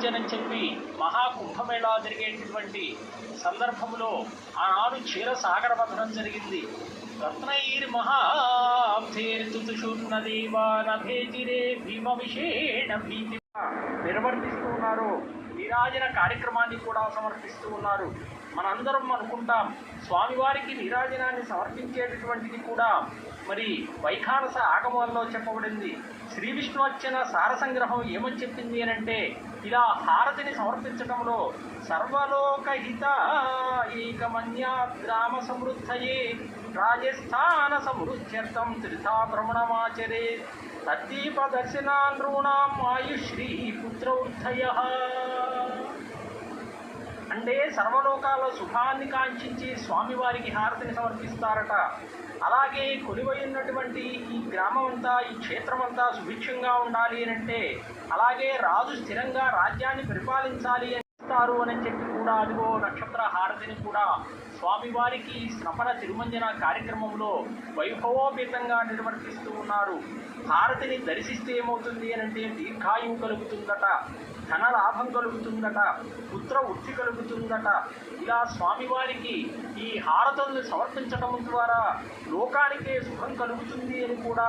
తిరుమంజనం చెప్పి మహాకుంభమేళా జరిగేటటువంటి సందర్భంలో ఆనాడు క్షీరసాగర మథనం జరిగింది. రత్నైర్మహాబ్ధేర్తుతుషుర్నదేవానభేజిరే భీమవిషేణ భీతి నిర్వర్తిస్తూ ఉన్నారు. నీరాజన కార్యక్రమాన్ని కూడా సమర్పిస్తూ ఉన్నారు. మనందరం అనుకుంటాం స్వామివారికి నీరాజనాన్ని సమర్పించేటటువంటిది కూడా మరి వైఖానస ఆగమంలో చెప్పబడింది. శ్రీ విష్ణువచ్చన సార సంగ్రహం ఏమని చెప్పింది అనంటే, ఇలా హారతిని సమర్పించడంలో సర్వలోకహిత ఏకమన్యా గ్రామ సమృద్ధయే రాజస్థాన సమృద్ధ్యర్థం త్రిధా భ్రమణమాచరే తద్దీప దర్శనానృణాం ఆయుశ్రీ పుత్రవృద్ధయ. అంటే సర్వలోకాల శుభాన్ని కాంక్షించి స్వామివారికి హారతిని సమర్పిస్తారట. అలాగే కొలువై ఉన్నటువంటి ఈ గ్రామం అంతా, ఈ క్షేత్రం అంతా సుభిక్షంగా ఉండాలి అంటే, అలాగే రాజు స్థిరంగా రాజ్యాన్ని పరిపాలించాలి అనిస్తారు అని చెప్పి కూడా అదిగో నక్షత్ర హారతిని కూడా స్వామివారికి స్నపన తిరుమంజన కార్యక్రమంలో వైభవోపేతంగా నిర్వర్తిస్తూ ఉన్నారు. హారతిని దర్శిస్తే ఏమవుతుంది అనంటే దీర్ఘాయువు కలుగుతుందట, ధన లాభం కలుగుతుందట, పుత్ర వృద్ధి కలుగుతుందట. ఇలా స్వామివారికి ఈ హారతులను సమర్పించడం ద్వారా లోకానికే శుభం కలుగుతుంది అని కూడా